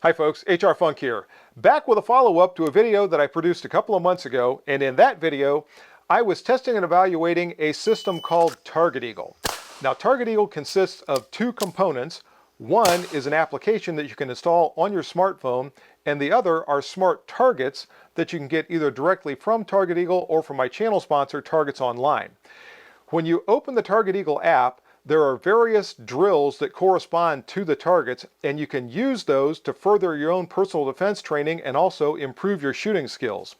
Hi folks, HR Funk here. Back with a follow-up to a video that I produced a couple of months ago, and in that video I was testing and evaluating a system called Target Eagle. Now Target Eagle consists of two components. One is an application that you can install on your smartphone, and the other are smart targets that you can get either directly from Target Eagle or from my channel sponsor, Targets Online. When you open the Target Eagle app, there are various drills that correspond to the targets, and you can use those to further your own personal defense training and also improve your shooting skills.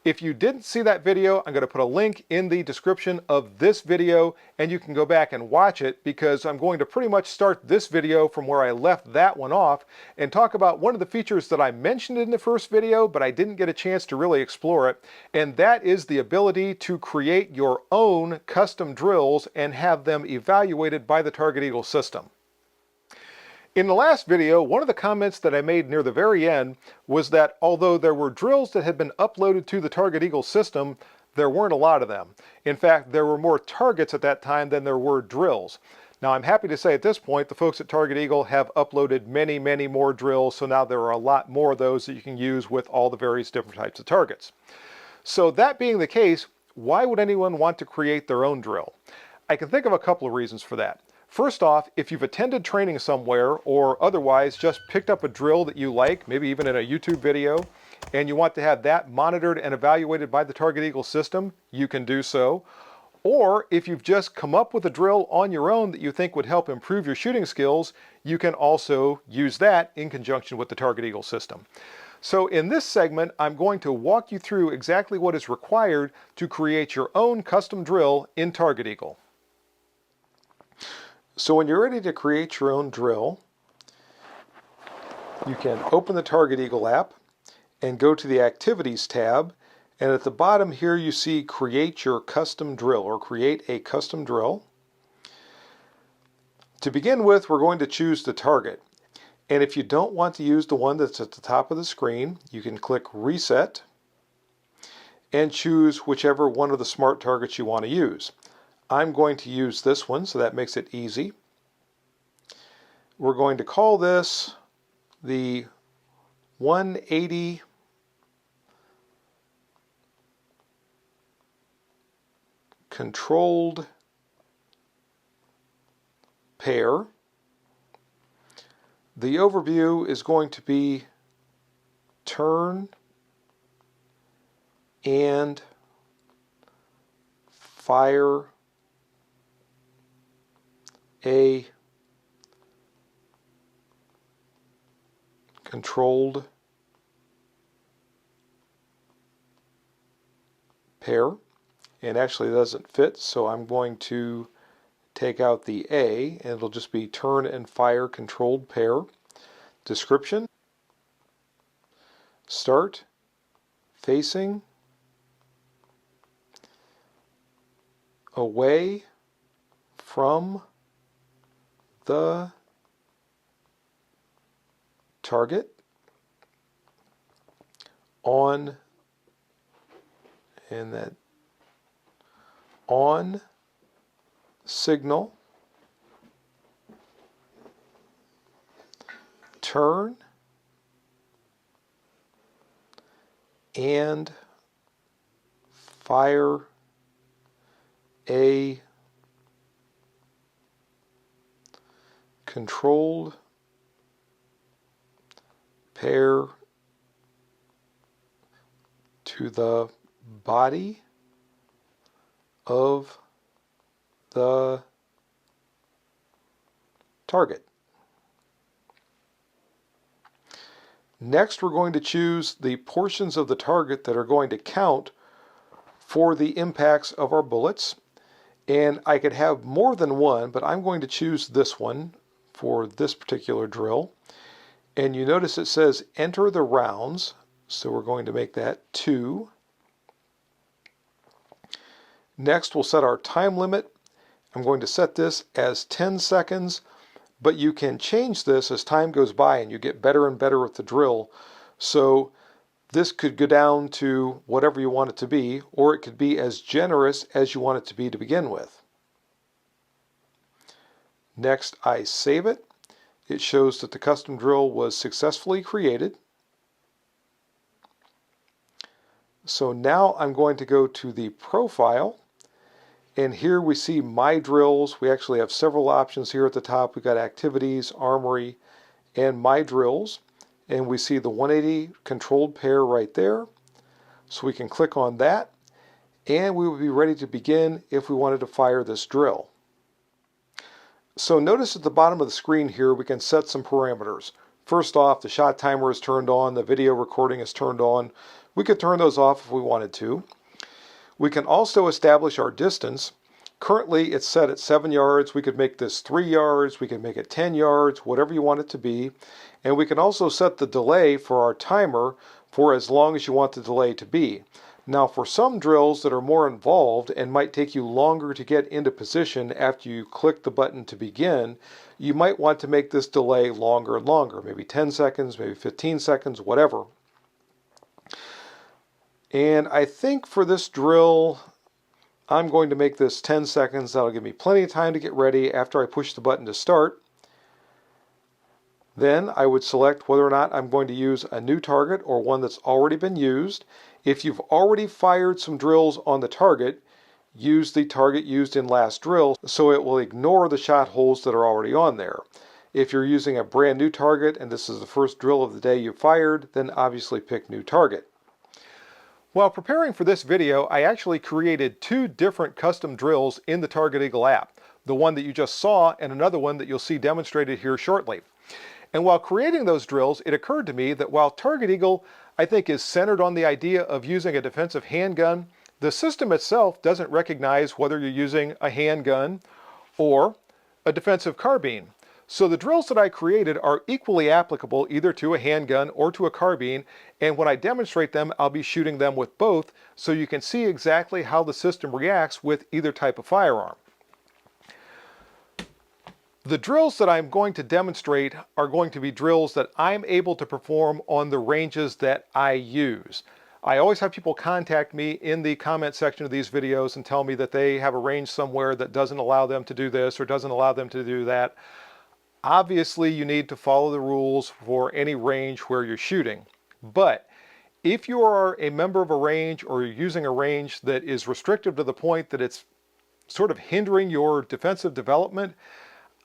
If you didn't see that video, I'm going to put a link in the description of this video and you can go back and watch it, because I'm going to pretty much start this video from where I left that one off and talk about one of the features that I mentioned in the first video but I didn't get a chance to really explore it, and that is the ability to create your own custom drills and have them evaluated by the Target Eagle system. In the last video, one of the comments that I made near the very end was that although there were drills that had been uploaded to the Target Eagle system, there weren't a lot of them. In fact, there were more targets at that time than there were drills. Now I'm happy to say at this point the folks at Target Eagle have uploaded many more drills, so now there are a lot more of those that you can use with all the various different types of targets. So that being the case, why would anyone want to create their own drill? I can think of a couple of reasons for that. First off, if you've attended training somewhere or otherwise just picked up a drill that you like, maybe even in a YouTube video, and you want to have that monitored and evaluated by the Target Eagle system, you can do so. Or if you've just come up with a drill on your own that you think would help improve your shooting skills, you can also use that in conjunction with the Target Eagle system. So in this segment, I'm going to walk you through exactly what is required to create your own custom drill in Target Eagle. So when you're ready to create your own drill, you can open the Target Eagle app and go to the Activities tab, and at the bottom here you see Create Your Custom Drill, or Create a Custom Drill. To begin with, we're going to choose the target, and if you don't want to use the one that's at the top of the screen, you can click Reset and choose whichever one of the smart targets you want to use. I'm going to use this one, so that makes it easy. We're going to call this the 180 controlled pair. The overview is going to be turn and fire a controlled pair, and actually it doesn't fit, so I'm going to take out the A and it'll just be turn and fire controlled pair. Description: start facing away from the target on, and that on signal, turn and fire a controlled pair to the body of the target. Next, we're going to choose the portions of the target that are going to count for the impacts of our bullets. And I could have more than one, but I'm going to choose this one for this particular drill. And you notice it says enter the rounds, so we're going to make that 2. Next, we'll set our time limit. I'm going to set this as 10 seconds, but you can change this as time goes by and you get better and better with the drill. So this could go down to whatever you want it to be, or it could be as generous as you want it to be to begin with. Next, I save it, it shows that the custom drill was successfully created. So now I'm going to go to the profile, and here we see my drills. We actually have several options here at the top. We've got activities, armory, and my drills, and we see the 180 controlled pair right there. So we can click on that, and we will be ready to begin if we wanted to fire this drill. So notice at the bottom of the screen here we can set some parameters. First off, the shot timer is turned on, the video recording is turned on. We could turn those off if we wanted to. We can also establish our distance. Currently it's set at 7 yards. We could make this 3 yards, we could make it 10 yards, whatever you want it to be. And we can also set the delay for our timer for as long as you want the delay to be. Now for some drills that are more involved and might take you longer to get into position after you click the button to begin, you might want to make this delay longer and longer, maybe 10 seconds, maybe 15 seconds, whatever. And I think for this drill, I'm going to make this 10 seconds. That'll give me plenty of time to get ready after I push the button to start. Then I would select whether or not I'm going to use a new target or one that's already been used. If you've already fired some drills on the target, use the target used in last drill so it will ignore the shot holes that are already on there. If you're using a brand new target and this is the first drill of the day you fired, then obviously pick new target. While preparing for this video, I actually created 2 different custom drills in the Target Eagle app. The one that you just saw and another one that you'll see demonstrated here shortly. And while creating those drills, it occurred to me that while Target Eagle, I think, is centered on the idea of using a defensive handgun, the system itself doesn't recognize whether you're using a handgun or a defensive carbine. So the drills that I created are equally applicable either to a handgun or to a carbine, and when I demonstrate them, I'll be shooting them with both so you can see exactly how the system reacts with either type of firearm. The drills that I'm going to demonstrate are going to be drills that I'm able to perform on the ranges that I use. I always have people contact me in the comment section of these videos and tell me that they have a range somewhere that doesn't allow them to do this or doesn't allow them to do that. Obviously, you need to follow the rules for any range where you're shooting. But if you are a member of a range or you're using a range that is restrictive to the point that it's sort of hindering your defensive development,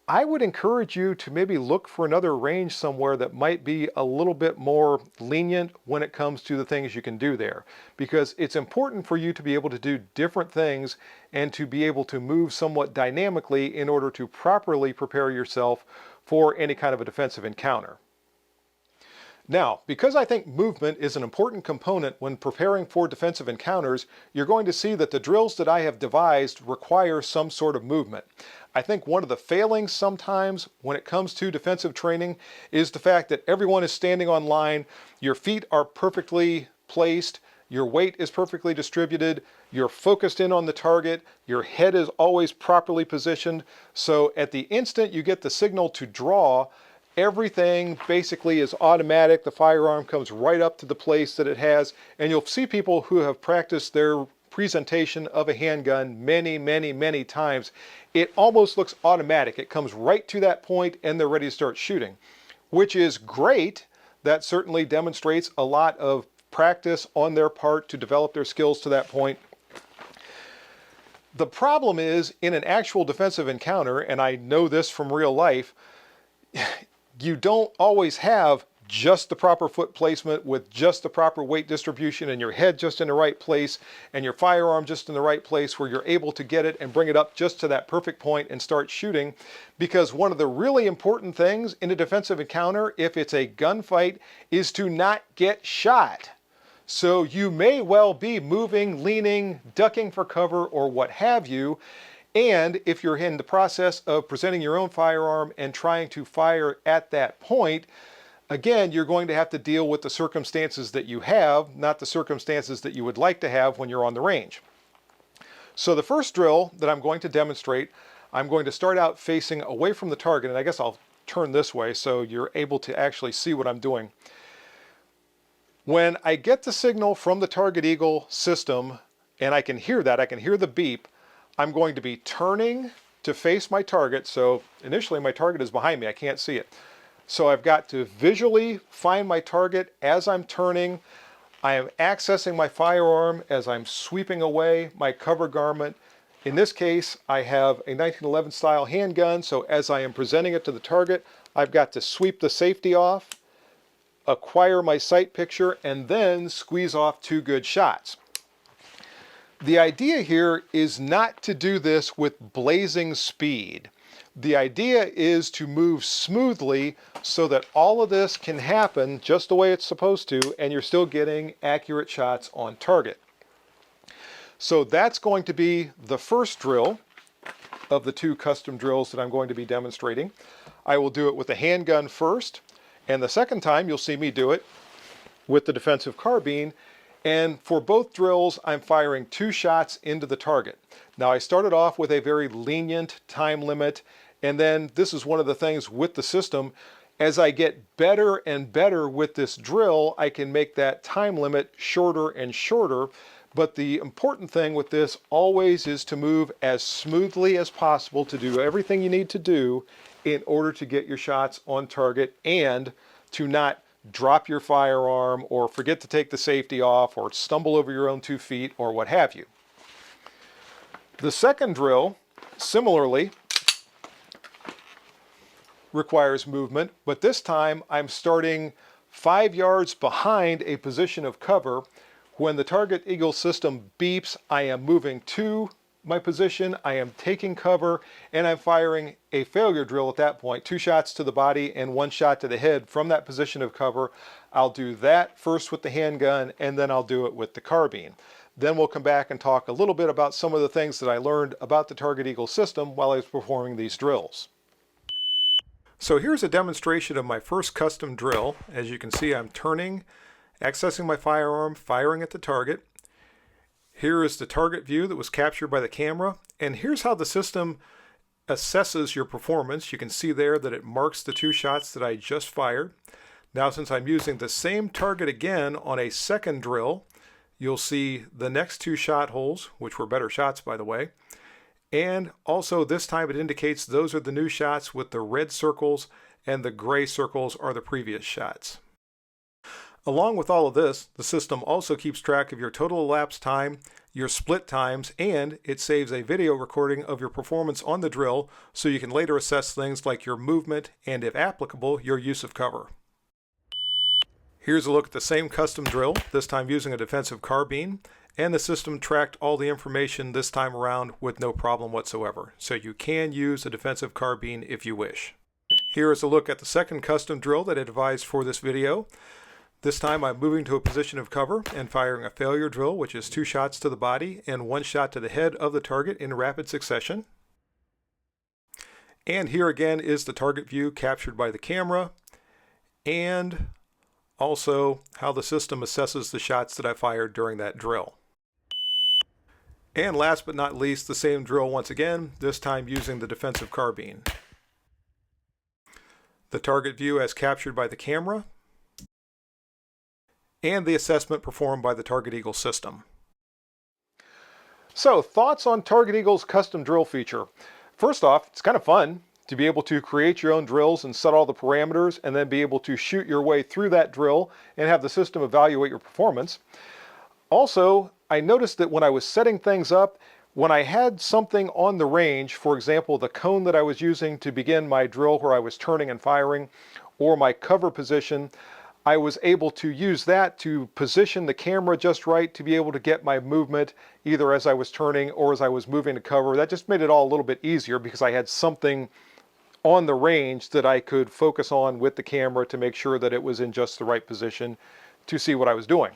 I would encourage you to maybe look for another range somewhere that might be a little bit more lenient when it comes to the things you can do there. Because it's important for you to be able to do different things and to be able to move somewhat dynamically in order to properly prepare yourself for any kind of a defensive encounter. Now, because I think movement is an important component when preparing for defensive encounters, you're going to see that the drills that I have devised require some sort of movement. I think one of the failings sometimes when it comes to defensive training is the fact that everyone is standing on line, your feet are perfectly placed, your weight is perfectly distributed, you're focused in on the target, your head is always properly positioned, so at the instant you get the signal to draw, everything basically is automatic. The firearm comes right up to the place that it has, and you'll see people who have practiced their presentation of a handgun many times. It almost looks automatic. It comes right to that point and they're ready to start shooting, which is great. That certainly demonstrates a lot of practice on their part to develop their skills to that point. The problem is in an actual defensive encounter, and I know this from real life, you don't always have just the proper foot placement with just the proper weight distribution and your head just in the right place and your firearm just in the right place where you're able to get it and bring it up just to that perfect point and start shooting. Because one of the really important things in a defensive encounter, if it's a gunfight, is to not get shot. So you may well be moving, leaning, ducking for cover or what have you. And if you're in the process of presenting your own firearm and trying to fire at that point, again, you're going to have to deal with the circumstances that you have, not the circumstances that you would like to have when you're on the range. So the first drill that I'm going to demonstrate, I'm going to start out facing away from the target, and I guess I'll turn this way so you're able to actually see what I'm doing. When I get the signal from the Target Eagle system, and I can hear that, I can hear the beep, I'm going to be turning to face my target. So initially my target is behind me, I can't see it. So I've got to visually find my target as I'm turning. I am accessing my firearm as I'm sweeping away my cover garment. In this case, I have a 1911 style handgun, so as I am presenting it to the target, I've got to sweep the safety off, acquire my sight picture, and then squeeze off 2 good shots. The idea here is not to do this with blazing speed. The idea is to move smoothly so that all of this can happen just the way it's supposed to, and you're still getting accurate shots on target. So that's going to be the first drill of the 2 custom drills that I'm going to be demonstrating. I will do it with the handgun first, and the second time you'll see me do it with the defensive carbine. And for both drills, I'm firing 2 shots into the target. Now, I started off with a very lenient time limit, and then this is one of the things with the system. As I get better and better with this drill, I can make that time limit shorter and shorter. But the important thing with this always is to move as smoothly as possible, to do everything you need to do in order to get your shots on target and to not drop your firearm or forget to take the safety off or stumble over your own 2 feet or what have you. The second drill, similarly, requires movement, but this time I'm starting 5 yards behind a position of cover. When the Target Eagle system beeps, I am moving to my position, I am taking cover, and I'm firing a failure drill at that point. 2 shots to the body and 1 shot to the head from that position of cover. I'll do that first with the handgun, and then I'll do it with the carbine. Then we'll come back and talk a little bit about some of the things that I learned about the Target Eagle system while I was performing these drills. So here's a demonstration of my first custom drill. As you can see, I'm turning, accessing my firearm, firing at the target. Here is the target view that was captured by the camera, and here's how the system assesses your performance. You can see there that it marks the 2 shots that I just fired. Now, since I'm using the same target again on a second drill, you'll see the next 2 shot holes, which were better shots by the way, and also this time it indicates those are the new shots with the red circles, and the gray circles are the previous shots. Along with all of this, the system also keeps track of your total elapsed time, your split times, and it saves a video recording of your performance on the drill so you can later assess things like your movement and, if applicable, your use of cover. Here's a look at the same custom drill, this time using a defensive carbine, and the system tracked all the information this time around with no problem whatsoever. So you can use a defensive carbine if you wish. Here is a look at the second custom drill that I devised for this video. This time I'm moving to a position of cover and firing a failure drill, which is 2 shots to the body and 1 shot to the head of the target in rapid succession. And here again is the target view captured by the camera, and also how the system assesses the shots that I fired during that drill. And last but not least, the same drill once again, this time using the defensive carbine. The target view as captured by the camera, and the assessment performed by the Target Eagle system. So, thoughts on Target Eagle's custom drill feature. First off, it's kind of fun to be able to create your own drills and set all the parameters and then be able to shoot your way through that drill and have the system evaluate your performance. Also, I noticed that when I was setting things up, when I had something on the range, for example, the cone that I was using to begin my drill where I was turning and firing, or my cover position, I was able to use that to position the camera just right to be able to get my movement either as I was turning or as I was moving to cover. That just made it all a little bit easier because I had something on the range that I could focus on with the camera to make sure that it was in just the right position to see what I was doing.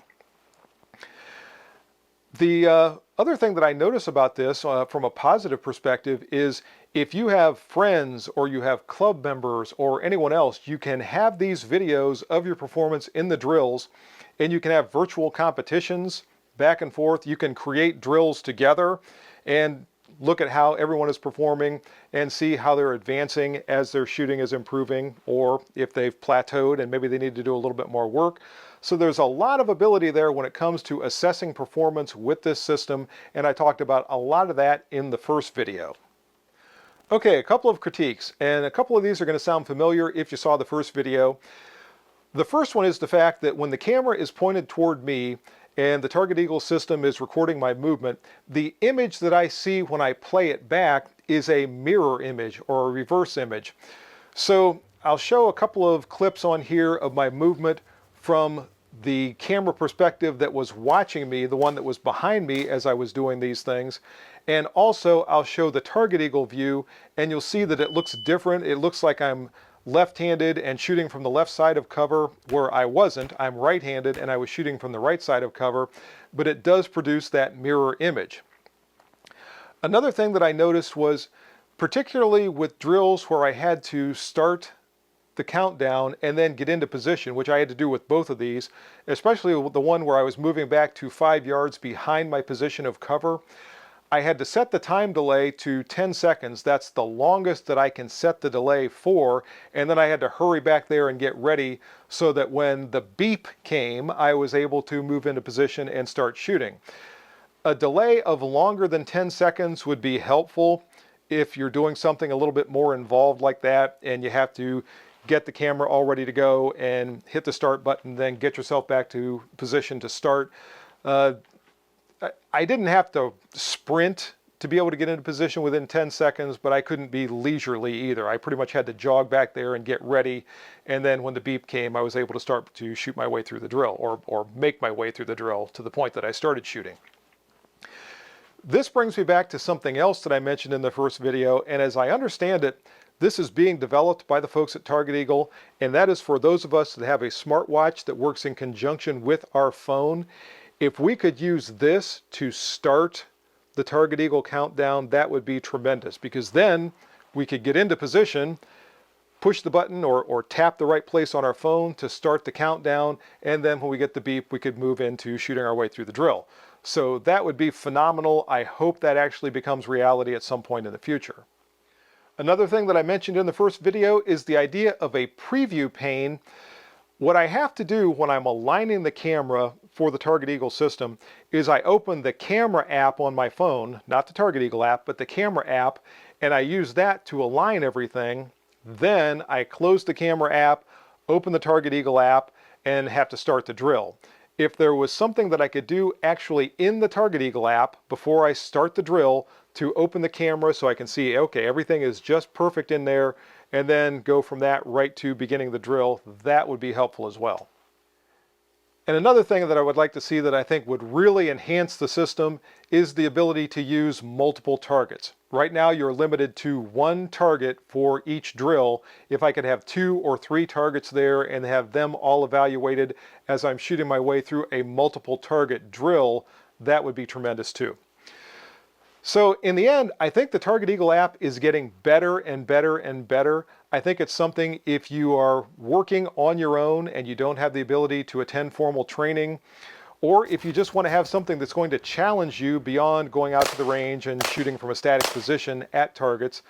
The other thing that I notice about this from a positive perspective is if you have friends or you have club members or anyone else, you can have these videos of your performance in the drills, and you can have virtual competitions back and forth. You can create drills together and look at how everyone is performing and see how they're advancing as their shooting is improving, or if they've plateaued and maybe they need to do a little bit more work. So there's a lot of ability there when it comes to assessing performance with this system, and I talked about a lot of that in the first video. Okay, a couple of critiques, and a couple of these are going to sound familiar if you saw the first video. The first one is the fact that when the camera is pointed toward me and the Target Eagle system is recording my movement, the image that I see when I play it back is a mirror image or a reverse image. So I'll show a couple of clips on here of my movement from the camera perspective that was watching me, the one that was behind me as I was doing these things. And also I'll show the Target Eagle view, and you'll see that it looks different. It looks like I'm left-handed and shooting from the left side of cover, where I wasn't. I'm right-handed and I was shooting from the right side of cover, but it does produce that mirror image. Another thing that I noticed was, particularly with drills where I had to start the countdown and then get into position, which I had to do with both of these, especially the one where I was moving back to 5 yards behind my position of cover, I had to set the time delay to 10 seconds. That's the longest that I can set the delay for, and then I had to hurry back there and get ready so that when the beep came, I was able to move into position and start shooting. A delay of longer than 10 seconds would be helpful if you're doing something a little bit more involved like that and you have to get the camera all ready to go and hit the start button, then get yourself back to position to start. I didn't have to sprint to be able to get into position within 10 seconds, but I couldn't be leisurely either. I pretty much had to jog back there and get ready, and then when the beep came, I was able to start to shoot my way through the drill, or make my way through the drill to the point that I started shooting. This brings me back to something else that I mentioned in the first video, and as I understand it, this is being developed by the folks at Target Eagle, and that is for those of us that have a smartwatch that works in conjunction with our phone. If we could use this to start the Target Eagle countdown, that would be tremendous, because then we could get into position, push the button or tap the right place on our phone to start the countdown, and then when we get the beep, we could move into shooting our way through the drill. So that would be phenomenal. I hope that actually becomes reality at some point in the future. Another thing that I mentioned in the first video is the idea of a preview pane. What I have to do when I'm aligning the camera for the Target Eagle system is I open the camera app on my phone, not the Target Eagle app, but the camera app, and I use that to align everything. Then I close the camera app, open the Target Eagle app, and have to start the drill. If there was something that I could do actually in the Target Eagle app before I start the drill to open the camera so I can see, okay, everything is just perfect in there, and then go from that right to beginning the drill, that would be helpful as well. And another thing that I would like to see that I think would really enhance the system is the ability to use multiple targets. Right now you're limited to one target for each drill. If I could have 2 or 3 targets there and have them all evaluated as I'm shooting my way through a multiple target drill, that would be tremendous too. So in the end, I think the Target Eagle app is getting better and better and better. I think it's something, if you are working on your own and you don't have the ability to attend formal training, or if you just want to have something that's going to challenge you beyond going out to the range and shooting from a static position at targets,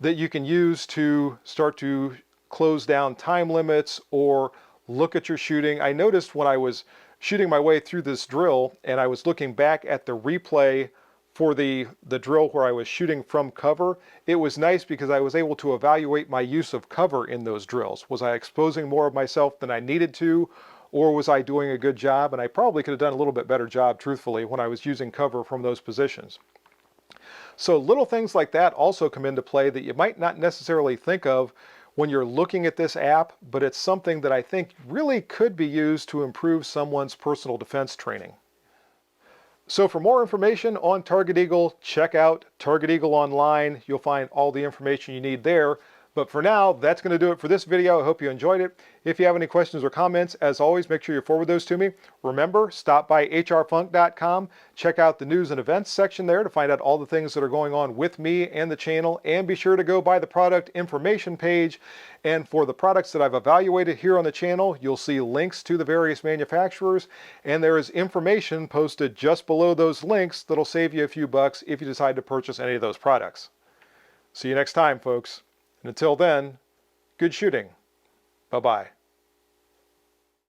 that you can use to start to close down time limits or look at your shooting. I noticed when I was shooting my way through this drill and I was looking back at the replay for the drill where I was shooting from cover, it was nice because I was able to evaluate my use of cover in those drills. Was I exposing more of myself than I needed to, or was I doing a good job? And I probably could have done a little bit better job, truthfully, when I was using cover from those positions. So little things like that also come into play that you might not necessarily think of when you're looking at this app, but it's something that I think really could be used to improve someone's personal defense training. So for more information on Target Eagle, check out Target Eagle online. You'll find all the information you need there. But for now, that's going to do it for this video. I hope you enjoyed it. If you have any questions or comments, as always, make sure you forward those to me. Remember, stop by hrfunk.com. Check out the news and events section there to find out all the things that are going on with me and the channel. And be sure to go by the product information page. And for the products that I've evaluated here on the channel, you'll see links to the various manufacturers. And there is information posted just below those links that'll save you a few bucks if you decide to purchase any of those products. See you next time, folks. And until then, good shooting. Bye-bye.